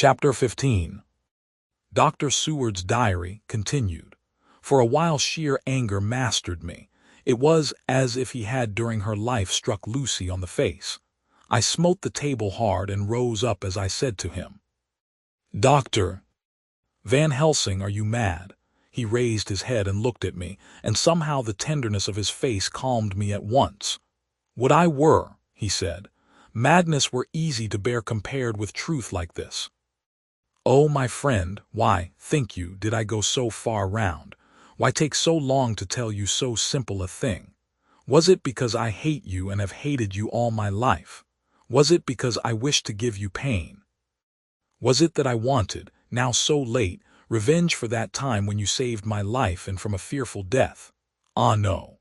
Chapter 15. Dr. Seward's diary continued. For a while sheer anger mastered me. It was as if he had during her life struck Lucy on the face. I smote the table hard and rose up as I said to him, "Doctor Van Helsing, are you mad?" He raised his head and looked at me, and somehow the tenderness of his face calmed me at once. "Would I were," he said. "Madness were easy to bear compared with truth like this." "Oh, my friend, why, think you, did I go so far round? Why take so long to tell you so simple a thing? Was it because I hate you and have hated you all my life? Was it because I wished to give you pain? Was it that I wanted, now so late, revenge for that time when you saved my life and from a fearful death? Ah, no."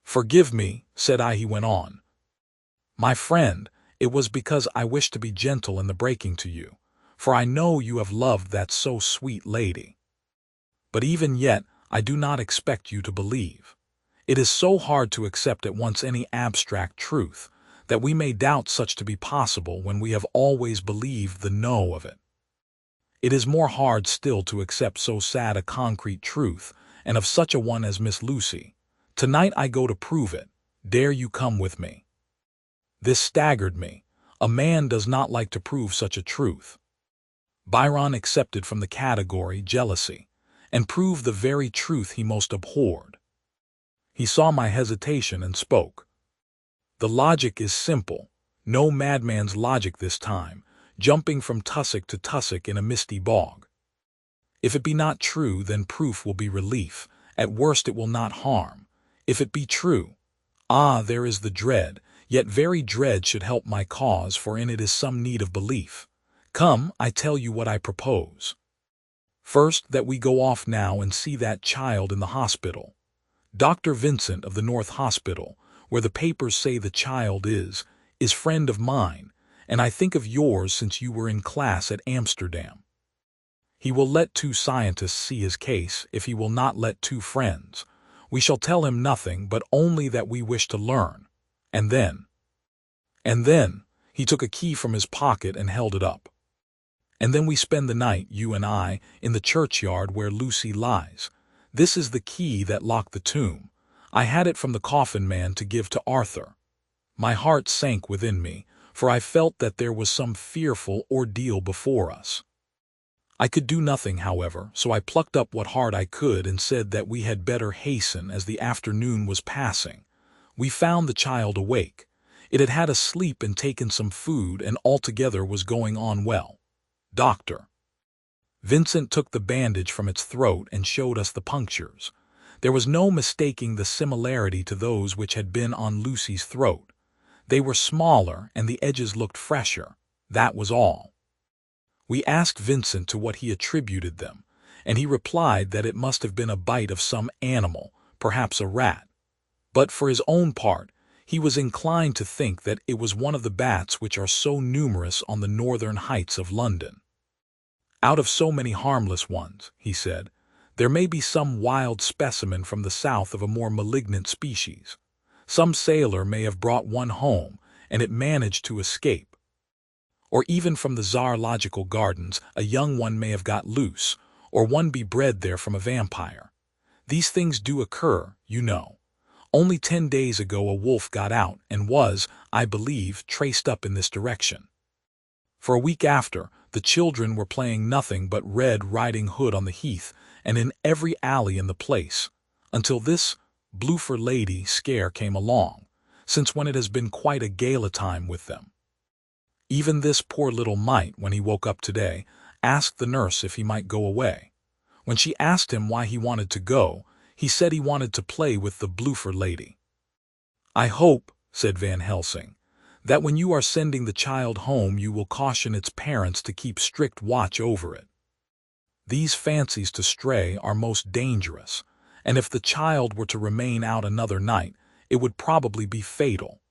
"Forgive me," said I. He went on, "My friend, it was because I wished to be gentle in the breaking to you, for I know you have loved that so sweet lady. But even yet I do not expect you to believe. It is so hard to accept at once any abstract truth, that we may doubt such to be possible when we have always believed the no of it. It is more hard still to accept so sad a concrete truth, and of such a one as Miss Lucy. Tonight I go to prove it. Dare you come with me?" This staggered me. A man does not like to prove such a truth. Byron accepted from the category jealousy, and proved the very truth he most abhorred. He saw my hesitation and spoke. "The logic is simple, no madman's logic this time, jumping from tussock to tussock in a misty bog. If it be not true, then proof will be relief, at worst it will not harm. If it be true, ah, there is the dread, yet very dread should help my cause, for in it is some need of belief. Come, I tell you what I propose. First, that we go off now and see that child in the hospital. Dr. Vincent of the North Hospital, where the papers say the child is friend of mine, and I think of yours since you were in class at Amsterdam. He will let 2 scientists see his case if he will not let 2 friends. We shall tell him nothing, but only that we wish to learn. And then, he took a key from his pocket and held it up. And then we spend the night, you and I, in the churchyard where Lucy lies. This is the key that locked the tomb. I had it from the coffin man to give to Arthur. My heart sank within me, for I felt that there was some fearful ordeal before us. I could do nothing, however, so I plucked up what heart I could and said that we had better hasten, as the afternoon was passing. We found the child awake. It had had a sleep and taken some food, and altogether was going on well. Doctor Vincent took the bandage from its throat and showed us the punctures. There was no mistaking the similarity to those which had been on Lucy's throat. They were smaller and the edges looked fresher. That was all. We asked Vincent to what he attributed them, and he replied that it must have been a bite of some animal, perhaps a rat. But for his own part, he was inclined to think that it was one of the bats which are so numerous on the northern heights of London. "Out of so many harmless ones," he said, "there may be some wild specimen from the south of a more malignant species. Some sailor may have brought one home, and it managed to escape. Or even from the zoological gardens a young one may have got loose, or one be bred there from a vampire. These things do occur, you know. Only 10 days ago a wolf got out and was, I believe, traced up in this direction. For a week after, the children were playing nothing but Red Riding Hood on the heath and in every alley in the place, until this Bloofer lady scare came along, since when it has been quite a gala time with them. Even this poor little mite, when he woke up today, asked the nurse if he might go away. When she asked him why he wanted to go, he said he wanted to play with the Bloofer lady. I hope," said Van Helsing, "that when you are sending the child home you will caution its parents to keep strict watch over it. These fancies to stray are most dangerous, and if the child were to remain out another night, it would probably be fatal.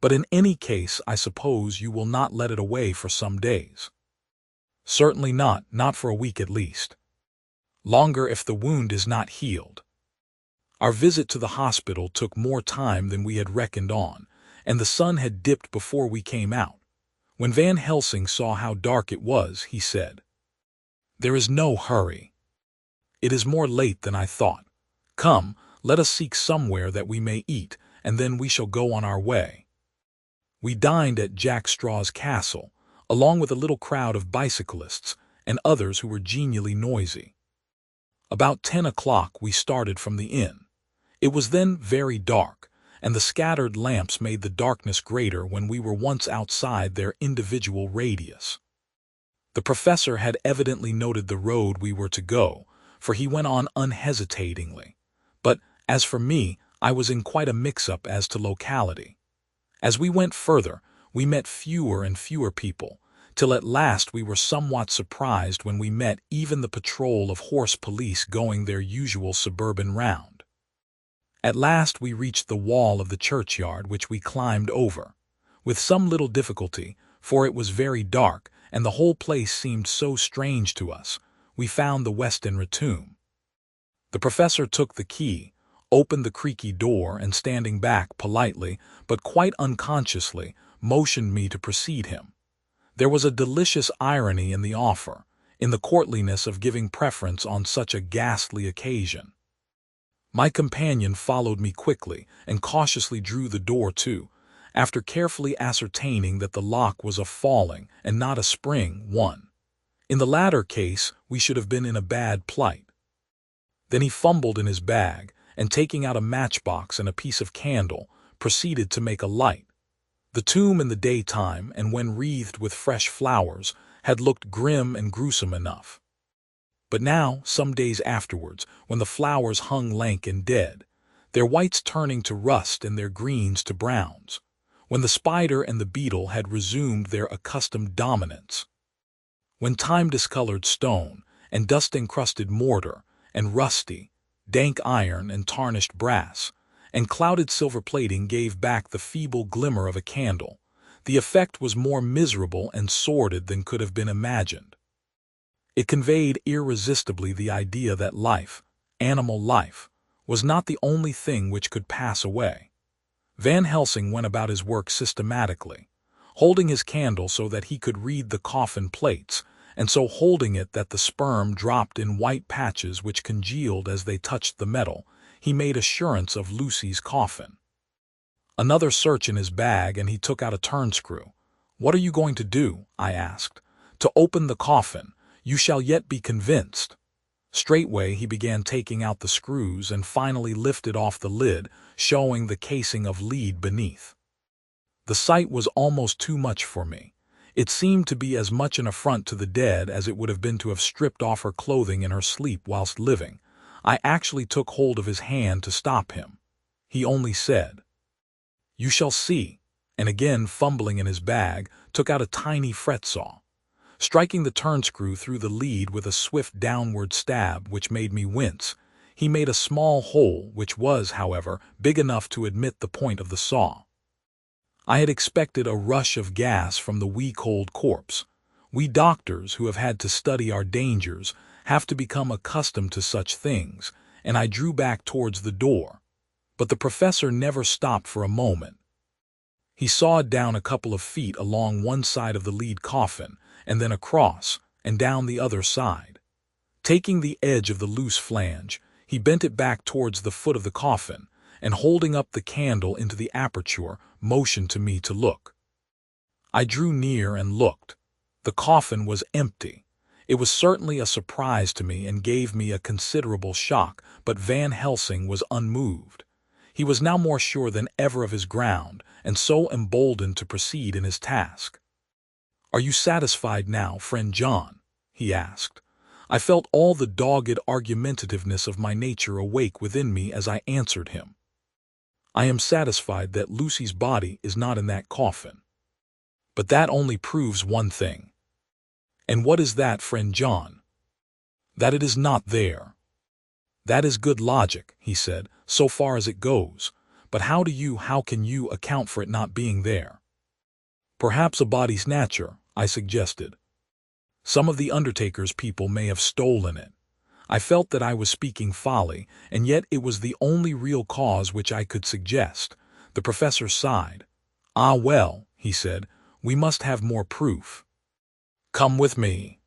But in any case I suppose you will not let it away for some days." "Certainly not for a week at least. Longer if the wound is not healed." Our visit to the hospital took more time than we had reckoned on, and the sun had dipped before we came out. When Van Helsing saw how dark it was, he said, "There is no hurry. It is more late than I thought. Come, let us seek somewhere that we may eat, and then we shall go on our way." We dined at Jack Straw's castle, along with a little crowd of bicyclists and others who were genially noisy. About 10 o'clock we started from the inn. It was then very dark, and the scattered lamps made the darkness greater when we were once outside their individual radius. The professor had evidently noted the road we were to go, for he went on unhesitatingly. But, as for me, I was in quite a mix-up as to locality. As we went further, we met fewer and fewer people, till at last we were somewhat surprised when we met even the patrol of horse police going their usual suburban round. At last we reached the wall of the churchyard, which we climbed over, with some little difficulty, for it was very dark, and the whole place seemed so strange to us. We found the Westenra tomb. The professor took the key, opened the creaky door, and standing back politely, but quite unconsciously, motioned me to precede him. There was a delicious irony in the offer, in the courtliness of giving preference on such a ghastly occasion. My companion followed me quickly and cautiously drew the door to, after carefully ascertaining that the lock was a falling and not a spring one. In the latter case, we should have been in a bad plight. Then he fumbled in his bag, and taking out a matchbox and a piece of candle, proceeded to make a light. The tomb in the daytime, and when wreathed with fresh flowers, had looked grim and gruesome enough. But now, some days afterwards, when the flowers hung lank and dead, their whites turning to rust and their greens to browns, when the spider and the beetle had resumed their accustomed dominance, when time-discolored stone, and dust-encrusted mortar, and rusty, dank iron and tarnished brass, and clouded silver plating gave back the feeble glimmer of a candle, the effect was more miserable and sordid than could have been imagined. It conveyed irresistibly the idea that life, animal life, was not the only thing which could pass away. Van Helsing went about his work systematically, holding his candle so that he could read the coffin plates, and so holding it that the sperm dropped in white patches which congealed as they touched the metal. He made assurance of Lucy's coffin. Another search in his bag, and he took out a turnscrew. "What are you going to do?" I asked. "To open the coffin. You shall yet be convinced." Straightway he began taking out the screws and finally lifted off the lid, showing the casing of lead beneath. The sight was almost too much for me. It seemed to be as much an affront to the dead as it would have been to have stripped off her clothing in her sleep whilst living. I actually took hold of his hand to stop him. He only said, "You shall see," and again fumbling in his bag, took out a tiny fret saw. Striking the turnscrew through the lead with a swift downward stab which made me wince, he made a small hole which was, however, big enough to admit the point of the saw. I had expected a rush of gas from the wee-cold corpse. We doctors, who have had to study our dangers, have to become accustomed to such things, and I drew back towards the door. But the professor never stopped for a moment. He sawed down a couple of feet along one side of the lead coffin, and then across, and down the other side. Taking the edge of the loose flange, he bent it back towards the foot of the coffin, and holding up the candle into the aperture, motioned to me to look. I drew near and looked. The coffin was empty. It was certainly a surprise to me and gave me a considerable shock, but Van Helsing was unmoved. He was now more sure than ever of his ground, and so emboldened to proceed in his task. "Are you satisfied now, friend John?" he asked. I felt all the dogged argumentativeness of my nature awake within me as I answered him. "I am satisfied that Lucy's body is not in that coffin. But that only proves one thing." "And what is that, friend John?" "That it is not there." "That is good logic," he said, "so far as it goes. But how can you account for it not being there?" "Perhaps a body snatcher," I suggested. "Some of the undertaker's people may have stolen it." I felt that I was speaking folly, and yet it was the only real cause which I could suggest. The professor sighed. "Ah, well," he said, We must have more proof. Come with me.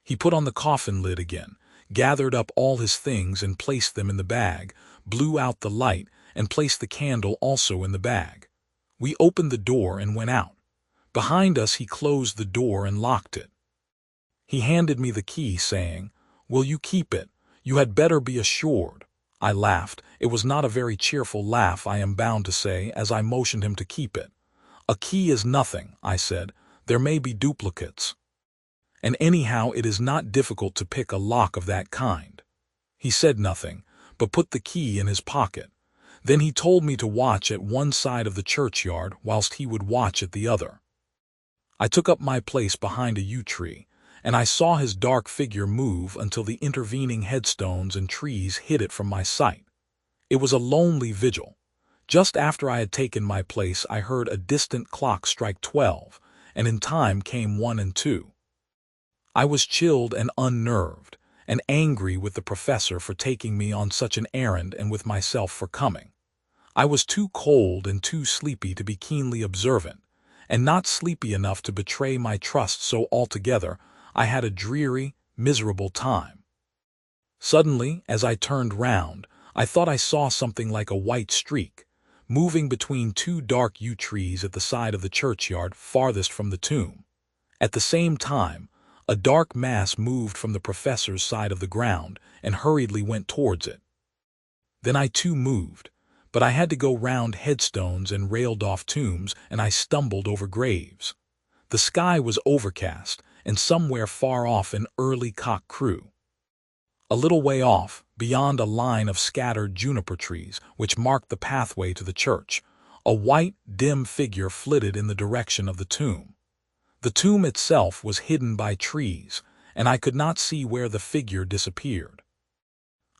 He put on the coffin lid again, gathered up all his things and placed them in the bag, blew out the light, and placed the candle also in the bag. We opened the door and went out. Behind us he closed the door and locked it. He handed me the key, saying, "Will you keep it? You had better be assured." I laughed. It was not a very cheerful laugh, I am bound to say, as I motioned him to keep it. "A key is nothing," I said. "There may be duplicates. And anyhow it is not difficult to pick a lock of that kind." He said nothing, but put the key in his pocket. Then he told me to watch at one side of the churchyard whilst he would watch at the other. I took up my place behind a yew tree, and I saw his dark figure move until the intervening headstones and trees hid it from my sight. It was a lonely vigil. Just after I had taken my place I heard a distant clock strike 12, and in time came 1 and 2. I was chilled and unnerved, and angry with the professor for taking me on such an errand and with myself for coming. I was too cold and too sleepy to be keenly observant, and not sleepy enough to betray my trust, so altogether I had a dreary, miserable time. Suddenly, as I turned round, I thought I saw something like a white streak, moving between 2 dark yew trees at the side of the churchyard farthest from the tomb. At the same time, a dark mass moved from the professor's side of the ground and hurriedly went towards it. Then I too moved, but I had to go round headstones and railed-off tombs, and I stumbled over graves. The sky was overcast, and somewhere far off an early cock crew. A little way off, beyond a line of scattered juniper trees which marked the pathway to the church, a white, dim figure flitted in the direction of the tomb. The tomb itself was hidden by trees, and I could not see where the figure disappeared.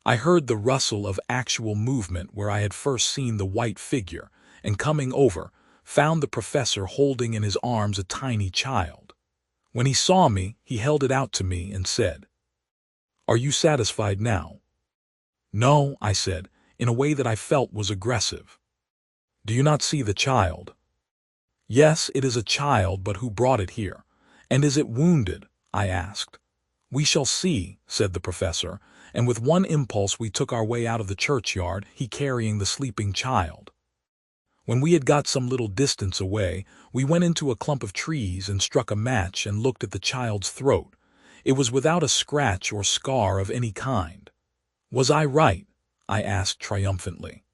I heard the rustle of actual movement where I had first seen the white figure, and coming over, found the professor holding in his arms a tiny child. When he saw me, he held it out to me and said, "Are you satisfied now?" "No," I said, in a way that I felt was aggressive. "Do you not see the child?" "Yes, it is a child, but who brought it here? And is it wounded?" I asked. "We shall see," said the professor, and with one impulse we took our way out of the churchyard, he carrying the sleeping child. When we had got some little distance away, we went into a clump of trees and struck a match and looked at the child's throat. It was without a scratch or scar of any kind. "Was I right?" I asked triumphantly.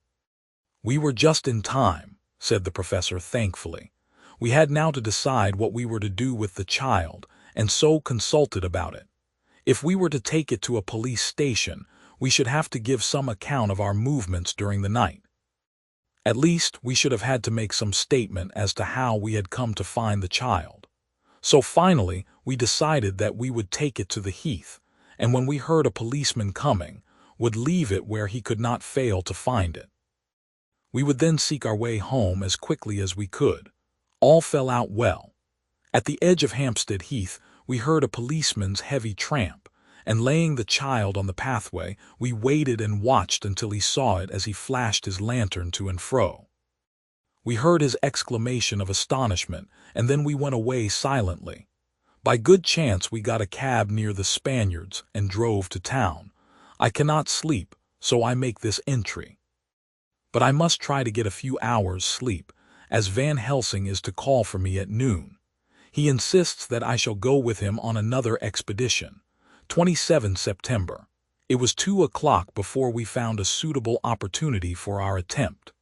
"We were just in time," said the professor thankfully. We had now to decide what we were to do with the child, and so consulted about it. If we were to take it to a police station, we should have to give some account of our movements during the night. At least, we should have had to make some statement as to how we had come to find the child. So finally, we decided that we would take it to the heath, and when we heard a policeman coming, would leave it where he could not fail to find it. We would then seek our way home as quickly as we could. All fell out well. At the edge of Hampstead Heath, we heard a policeman's heavy tramp, and laying the child on the pathway, we waited and watched until he saw it as he flashed his lantern to and fro. We heard his exclamation of astonishment, and then we went away silently. By good chance we got a cab near the Spaniards and drove to town. I cannot sleep, so I make this entry. But I must try to get a few hours' sleep, as Van Helsing is to call for me at noon. He insists that I shall go with him on another expedition. 27 September. It was 2 o'clock before we found a suitable opportunity for our attempt.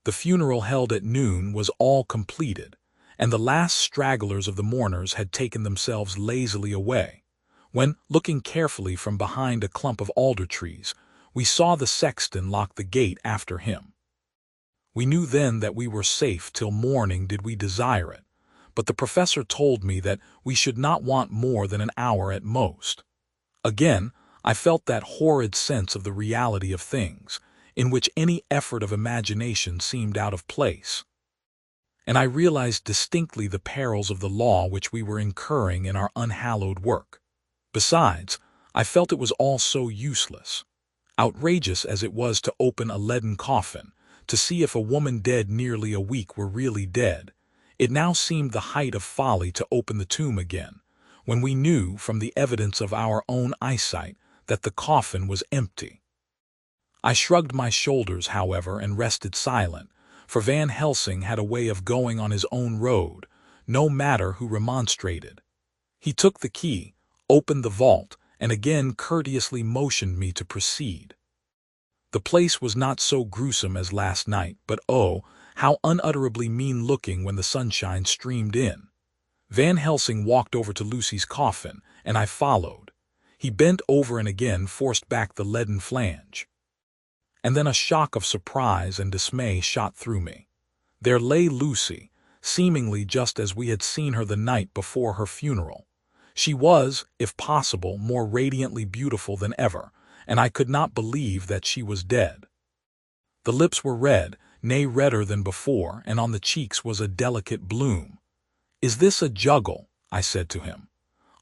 The funeral held at noon was all completed, and the last stragglers of the mourners had taken themselves lazily away, when, looking carefully from behind a clump of alder trees, we saw the sexton lock the gate after him. We knew then that we were safe till morning did we desire it, but the professor told me that we should not want more than an hour at most. Again, I felt that horrid sense of the reality of things, in which any effort of imagination seemed out of place. And I realized distinctly the perils of the law which we were incurring in our unhallowed work. Besides, I felt it was all so useless. Outrageous as it was to open a leaden coffin, to see if a woman dead nearly a week were really dead, It now seemed the height of folly to open the tomb again, when we knew from the evidence of our own eyesight that the coffin was empty. I shrugged my shoulders, however, and rested silent, for Van Helsing had a way of going on his own road, no matter who remonstrated. He took the key, opened the vault, and again courteously motioned me to proceed. The place was not so gruesome as last night, but oh, how unutterably mean-looking when the sunshine streamed in. Van Helsing walked over to Lucy's coffin, and I followed. He bent over and again forced back the leaden flange. And then a shock of surprise and dismay shot through me. There lay Lucy, seemingly just as we had seen her the night before her funeral. She was, if possible, more radiantly beautiful than ever, and I could not believe that she was dead. The lips were red, nay redder than before, and on the cheeks was a delicate bloom. "Is this a juggle?" I said to him.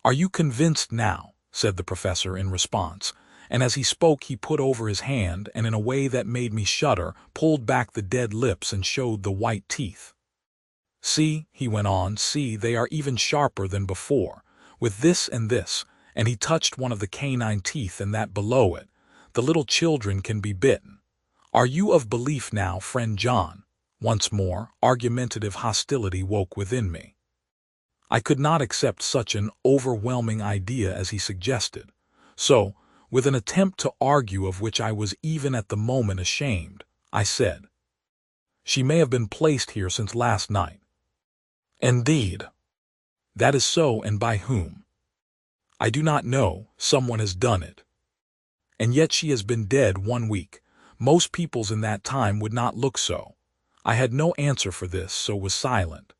"Are you convinced now?" said the professor in response, and as he spoke he put over his hand and in a way that made me shudder pulled back the dead lips and showed the white teeth. "See," he went on, "see, they are even sharper than before, with this, and he touched one of the canine teeth and that below it. The little children can be bitten. Are you of belief now, friend John?" Once more, argumentative hostility woke within me. I could not accept such an overwhelming idea as he suggested. So, with an attempt to argue of which I was even at the moment ashamed, I said, "She may have been placed here since last night." "Indeed." "That is so, and by whom?" "I do not know. Someone has done it." "And yet she has been dead 1 week. Most peoples in that time would not look so." I had no answer for this, so was silent.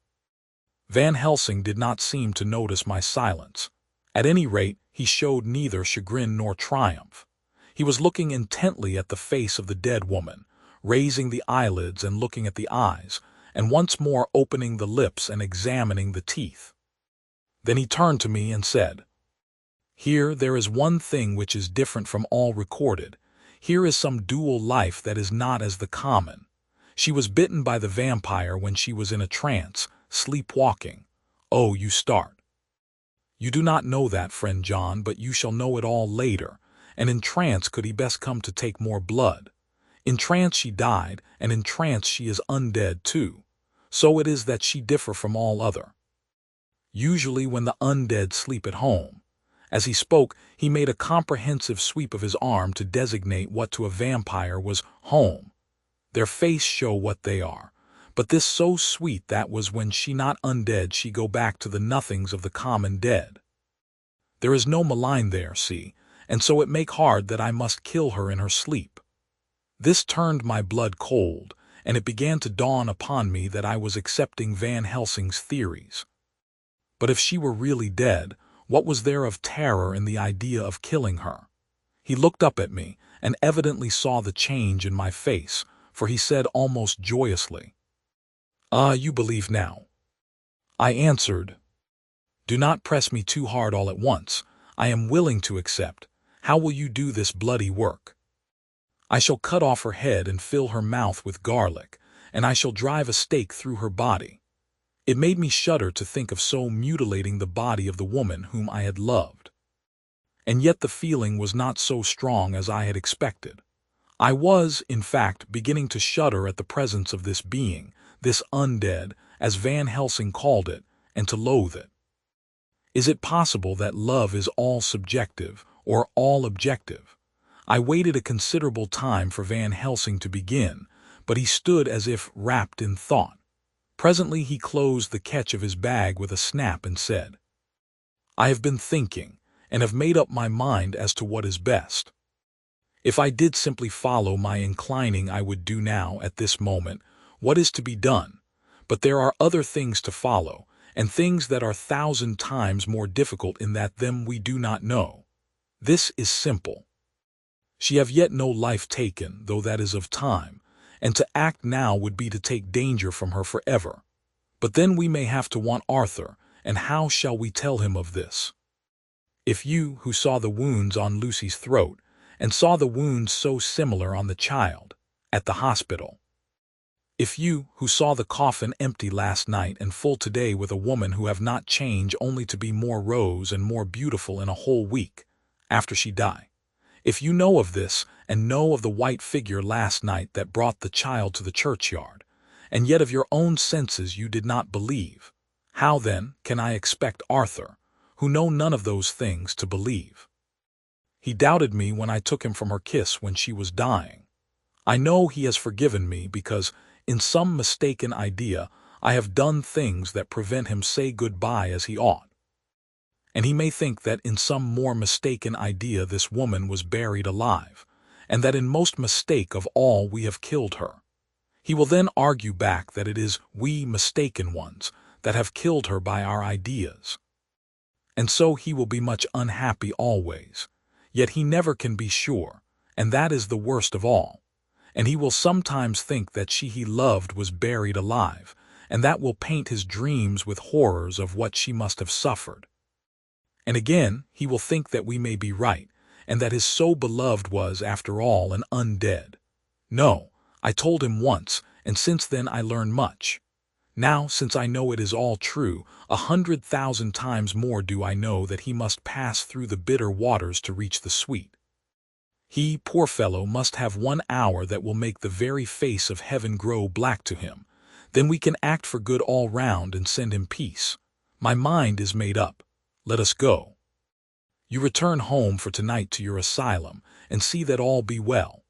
Van Helsing did not seem to notice my silence. At any rate, he showed neither chagrin nor triumph. He was looking intently at the face of the dead woman, raising the eyelids and looking at the eyes, and once more opening the lips and examining the teeth. Then he turned to me and said, "Here there is one thing which is different from all recorded. Here is some dual life that is not as the common. She was bitten by the vampire when she was in a trance, sleepwalking." Oh, you start. "You do not know that, friend John, but you shall know it all later. And in trance could he best come to take more blood. In trance she died, and in trance she is undead too. So it is that she differ from all other. Usually when the undead sleep at home." As he spoke, he made a comprehensive sweep of his arm to designate what to a vampire was home. "Their face show what they are. But this so sweet that was when she not undead she go back to the nothings of the common dead. There is no malign there, see, and so it make hard that I must kill her in her sleep." This turned my blood cold, and it began to dawn upon me that I was accepting Van Helsing's theories. But if she were really dead, what was there of terror in the idea of killing her? He looked up at me, and evidently saw the change in my face, for he said almost joyously, "Ah, you believe now." I answered, "Do not press me too hard all at once. I am willing to accept. How will you do this bloody work?" "I shall cut off her head and fill her mouth with garlic, and I shall drive a stake through her body." It made me shudder to think of so mutilating the body of the woman whom I had loved. And yet the feeling was not so strong as I had expected. I was, in fact, beginning to shudder at the presence of this being, this undead, as Van Helsing called it, and to loathe it. Is it possible that love is all subjective, or all objective? I waited a considerable time for Van Helsing to begin, but he stood as if wrapped in thought. Presently he closed the catch of his bag with a snap and said, "I have been thinking, and have made up my mind as to what is best. If I did simply follow my inclining I would do now, at this moment, what is to be done, but there are other things to follow, and things that are 1,000 times more difficult in that them we do not know. This is simple. She have yet no life taken, though that is of time, and to act now would be to take danger from her forever. But then we may have to want Arthur, and how shall we tell him of this? If you, who saw the wounds on Lucy's throat, and saw the wounds so similar on the child, at the hospital, If you, who saw the coffin empty last night and full today with a woman who have not changed only to be more rose and more beautiful in a whole week, after she die, if you know of this and know of the white figure last night that brought the child to the churchyard, and yet of your own senses you did not believe, how then can I expect Arthur, who know none of those things, to believe? He doubted me when I took him from her kiss when she was dying. I know he has forgiven me because, in some mistaken idea, I have done things that prevent him say goodbye as he ought. And he may think that in some more mistaken idea this woman was buried alive, and that in most mistake of all we have killed her. He will then argue back that it is we mistaken ones that have killed her by our ideas. And so he will be much unhappy always, yet he never can be sure, and that is the worst of all. And he will sometimes think that she he loved was buried alive, and that will paint his dreams with horrors of what she must have suffered. And again, he will think that we may be right, and that his so beloved was, after all, an undead. No, I told him once, and since then I learned much. Now, since I know it is all true, 100,000 times more do I know that he must pass through the bitter waters to reach the sweet. He, poor fellow, must have 1 hour that will make the very face of heaven grow black to him. Then we can act for good all round and send him peace. My mind is made up. Let us go. You return home for tonight to your asylum, and see that all be well.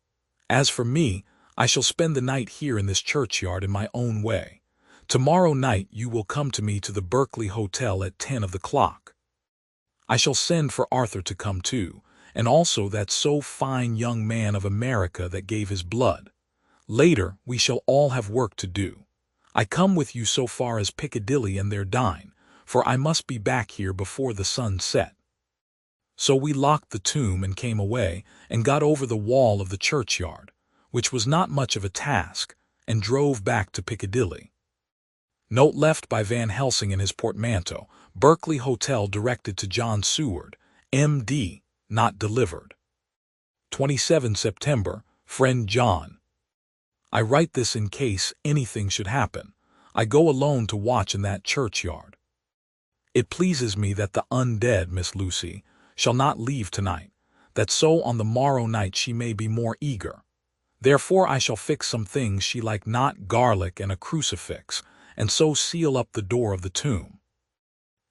As for me, I shall spend the night here in this churchyard in my own way. Tomorrow night you will come to me to the Berkeley Hotel at 10 of the clock. I shall send for Arthur to come too, and also that so fine young man of America that gave his blood. Later we shall all have work to do. I come with you so far as Piccadilly and there dine, for I must be back here before the sun set. So we locked the tomb and came away, and got over the wall of the churchyard, which was not much of a task, and drove back to Piccadilly. Note left by Van Helsing in his portmanteau, Berkeley Hotel, directed to John Seward, M.D., not delivered. 27 September, Friend John. I write this in case anything should happen. I go alone to watch in that churchyard. It pleases me that the undead Miss Lucy shall not leave tonight, that so on the morrow night she may be more eager. Therefore I shall fix some things she like, not garlic and a crucifix, and so seal up the door of the tomb.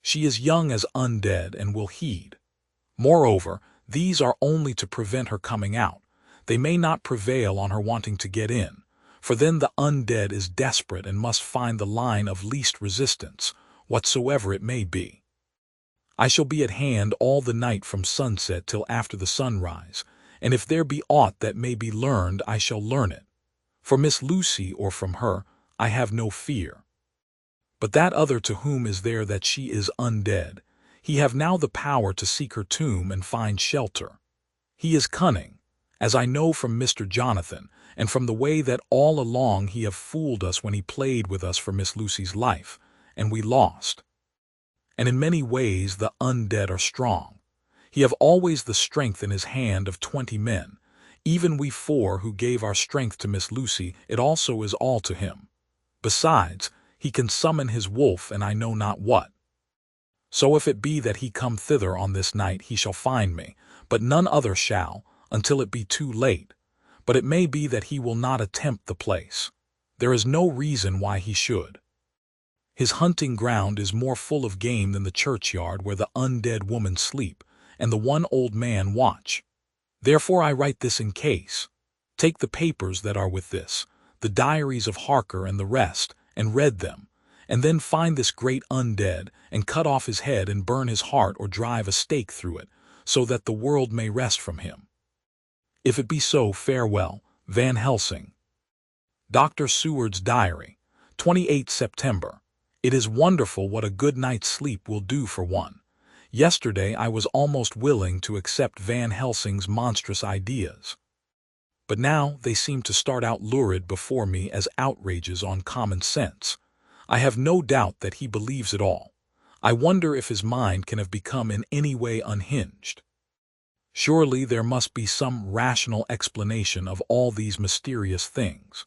She is young as undead and will heed. Moreover, these are only to prevent her coming out. They may not prevail on her wanting to get in, for then the undead is desperate and must find the line of least resistance, whatsoever it may be. I shall be at hand all the night from sunset till after the sunrise, and if there be aught that may be learned I shall learn it. For Miss Lucy or from her I have no fear. But that other to whom is there that she is undead, he have now the power to seek her tomb and find shelter. He is cunning, as I know from Mr. Jonathan, and from the way that all along he have fooled us when he played with us for Miss Lucy's life, and we lost. And in many ways the undead are strong. He have always the strength in his hand of 20 men. Even we 4 who gave our strength to Miss Lucy, it also is all to him. Besides, he can summon his wolf and I know not what. So if it be that he come thither on this night, he shall find me, but none other shall, until it be too late. But it may be that he will not attempt the place. There is no reason why he should. His hunting ground is more full of game than the churchyard where the undead woman sleep, and the one old man watch. Therefore I write this in case. Take the papers that are with this, the diaries of Harker and the rest, and read them, and then find this great undead, and cut off his head and burn his heart or drive a stake through it, so that the world may rest from him. If it be so, farewell. Van Helsing. Dr. Seward's Diary, 28 September. It is wonderful what a good night's sleep will do for one. Yesterday I was almost willing to accept Van Helsing's monstrous ideas. But now they seem to start out lurid before me as outrages on common sense. I have no doubt that he believes it all. I wonder if his mind can have become in any way unhinged. Surely there must be some rational explanation of all these mysterious things.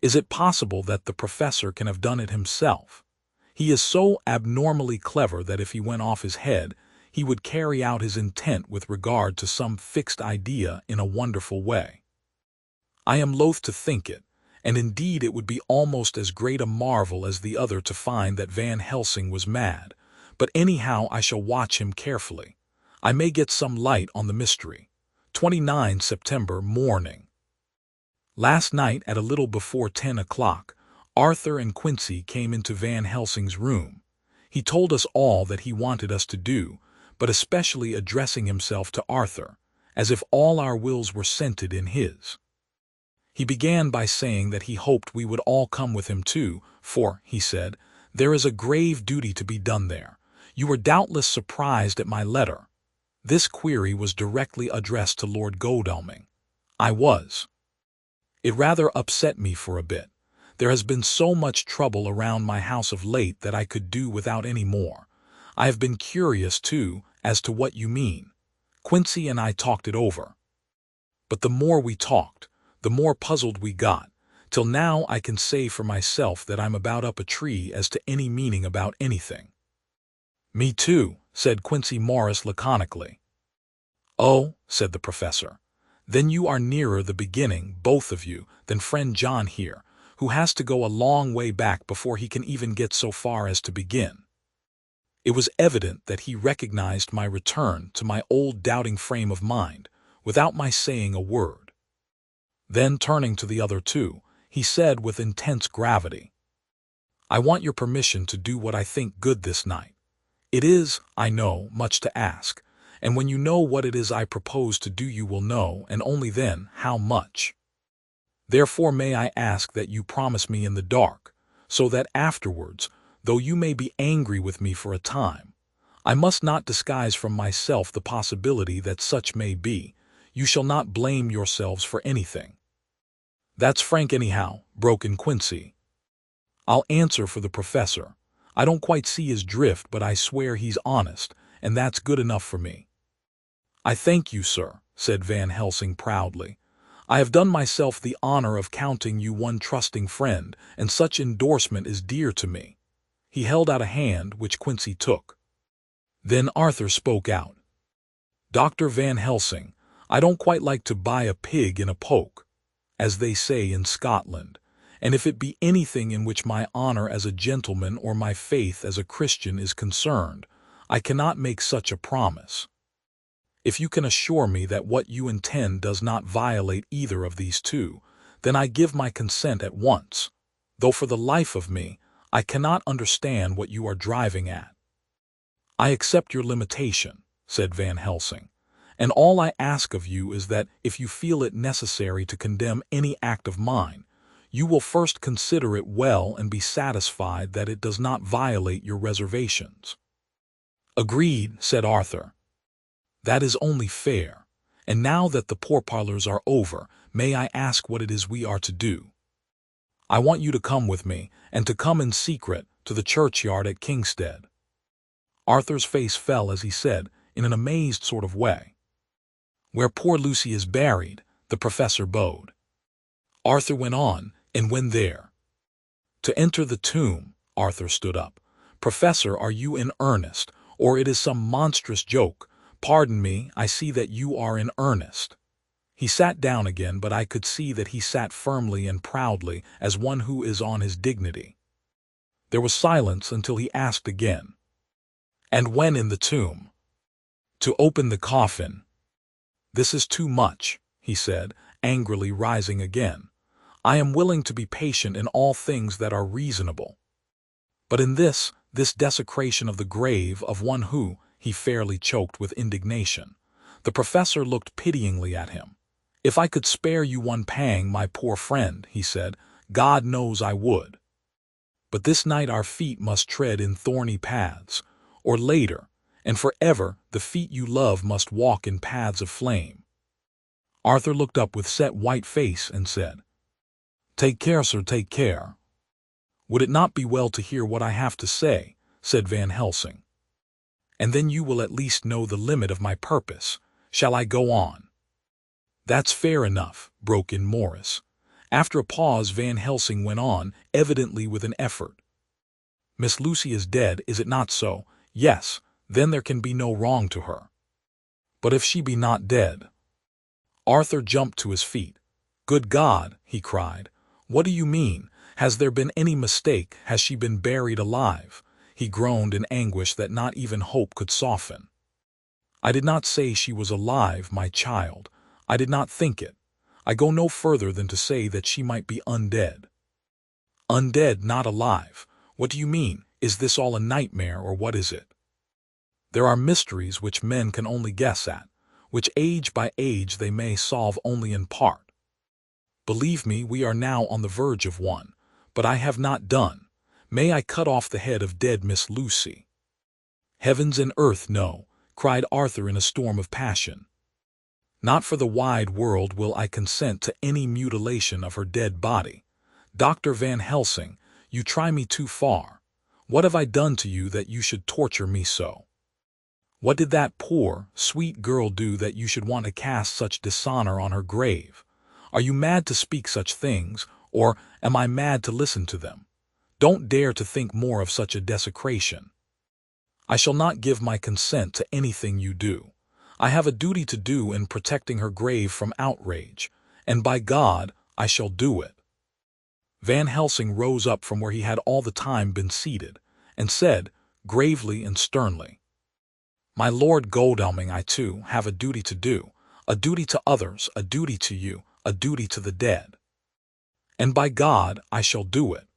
Is it possible that the professor can have done it himself? He is so abnormally clever that if he went off his head, he would carry out his intent with regard to some fixed idea in a wonderful way. I am loath to think it, and indeed it would be almost as great a marvel as the other to find that Van Helsing was mad, but anyhow I shall watch him carefully. I may get some light on the mystery. 29 September morning. Last night at a little before 10 o'clock, Arthur and Quincy came into Van Helsing's room. He told us all that he wanted us to do, but especially addressing himself to Arthur, as if all our wills were centered in his. He began by saying that he hoped we would all come with him too, for, he said, there is a grave duty to be done there. You were doubtless surprised at my letter. This query was directly addressed to Lord Godalming. I was. It rather upset me for a bit. There has been so much trouble around my house of late that I could do without any more. I have been curious, too, as to what you mean. Quincy and I talked it over. But the more we talked, the more puzzled we got, till now I can say for myself that I'm about up a tree as to any meaning about anything. Me too, said Quincy Morris laconically. Oh, said the professor, then you are nearer the beginning, both of you, than friend John here, who has to go a long way back before he can even get so far as to begin. It was evident that he recognized my return to my old doubting frame of mind, without my saying a word. Then, turning to the other two, he said with intense gravity, I want your permission to do what I think good this night. It is, I know, much to ask, and when you know what it is I propose to do you will know, and only then, how much. Therefore may I ask that you promise me in the dark, so that afterwards, though you may be angry with me for a time, I must not disguise from myself the possibility that such may be. You shall not blame yourselves for anything. That's frank anyhow, broke in Quincy. I'll answer for the professor. I don't quite see his drift, but I swear he's honest, and that's good enough for me. I thank you, sir, said Van Helsing proudly. I have done myself the honor of counting you one trusting friend, and such endorsement is dear to me. He held out a hand, which Quincy took. Then Arthur spoke out. Dr. Van Helsing, I don't quite like to buy a pig in a poke, as they say in Scotland, and if it be anything in which my honor as a gentleman or my faith as a Christian is concerned, I cannot make such a promise. If you can assure me that what you intend does not violate either of these two, then I give my consent at once, though for the life of me, I cannot understand what you are driving at. I accept your limitation, said Van Helsing, and all I ask of you is that if you feel it necessary to condemn any act of mine, you will first consider it well and be satisfied that it does not violate your reservations. Agreed, said Arthur. That is only fair, and now that the pourparlers are over, may I ask what it is we are to do? I want you to come with me, and to come in secret, to the churchyard at Kingstead. Arthur's face fell as he said, in an amazed sort of way, Where poor Lucy is buried, the professor bowed. Arthur went on, and when there. To enter the tomb, Arthur stood up. Professor, are you in earnest, or it is some monstrous joke? Pardon me, I see that you are in earnest. He sat down again, but I could see that he sat firmly and proudly, as one who is on his dignity. There was silence until he asked again, And when in the tomb? To open the coffin. This is too much, he said, angrily rising again. I am willing to be patient in all things that are reasonable. But in this desecration of the grave of one who, he fairly choked with indignation. The professor looked pityingly at him. If I could spare you one pang, my poor friend, he said, God knows I would. But this night our feet must tread in thorny paths, or later, and forever the feet you love must walk in paths of flame. Arthur looked up with set white face and said, Take care, sir, take care. Would it not be well to hear what I have to say? Said Van Helsing. And then you will at least know the limit of my purpose. Shall I go on? That's fair enough, broke in Morris. After a pause, Van Helsing went on, evidently with an effort. "Miss Lucy is dead, is it not so? Yes, then there can be no wrong to her. But if she be not dead?" Arthur jumped to his feet. "Good God!" he cried. "What do you mean? Has there been any mistake? Has she been buried alive?" He groaned in anguish that not even hope could soften. "I did not say she was alive, my child. I did not think it. I go no further than to say that she might be undead." "Undead, not alive? What do you mean? Is this all a nightmare, or what is it?" "There are mysteries which men can only guess at, which age by age they may solve only in part. Believe me, we are now on the verge of one, but I have not done. May I cut off the head of dead Miss Lucy?" "Heavens and earth, no!" cried Arthur in a storm of passion. "Not for the wide world will I consent to any mutilation of her dead body. Dr. Van Helsing, you try me too far. What have I done to you that you should torture me so? What did that poor, sweet girl do that you should want to cast such dishonor on her grave? Are you mad to speak such things, or am I mad to listen to them? Don't dare to think more of such a desecration. I shall not give my consent to anything you do. I have a duty to do in protecting her grave from outrage, and by God, I shall do it." Van Helsing rose up from where he had all the time been seated, and said, gravely and sternly, "My Lord Godalming, I too have a duty to do, a duty to others, a duty to you, a duty to the dead. And by God, I shall do it.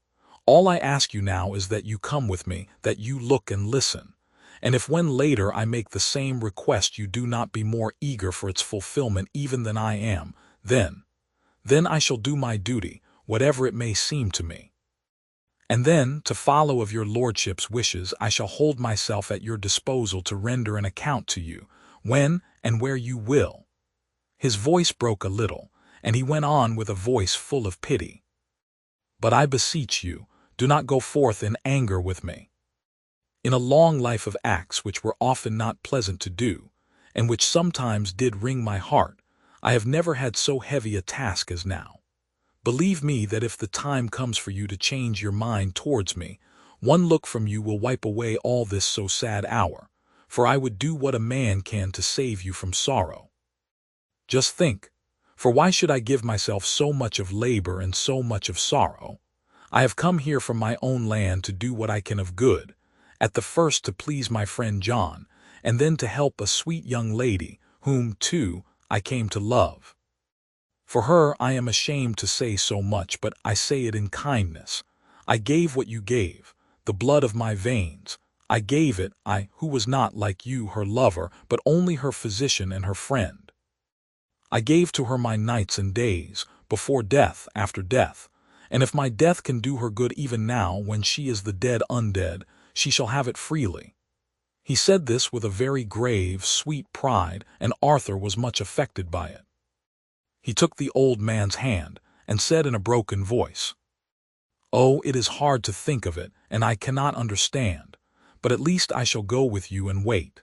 All I ask you now is that you come with me, that you look and listen. And if when later I make the same request you do not be more eager for its fulfillment even than I am, then I shall do my duty, whatever it may seem to me. And then, to follow of your lordship's wishes, I shall hold myself at your disposal to render an account to you, when and where you will." His voice broke a little, and he went on with a voice full of pity. "But I beseech you, do not go forth in anger with me. In a long life of acts which were often not pleasant to do, and which sometimes did wring my heart, I have never had so heavy a task as now. Believe me that if the time comes for you to change your mind towards me, one look from you will wipe away all this so sad hour, for I would do what a man can to save you from sorrow. Just think, for why should I give myself so much of labor and so much of sorrow? I have come here from my own land to do what I can of good, at the first to please my friend John, and then to help a sweet young lady, whom, too, I came to love. For her I am ashamed to say so much, but I say it in kindness. I gave what you gave, the blood of my veins. I gave it, I, who was not, like you, her lover, but only her physician and her friend. I gave to her my nights and days, before death, after death, and if my death can do her good even now, when she is the dead undead, she shall have it freely." He said this with a very grave, sweet pride, and Arthur was much affected by it. He took the old man's hand, and said in a broken voice, "Oh, it is hard to think of it, and I cannot understand, but at least I shall go with you and wait.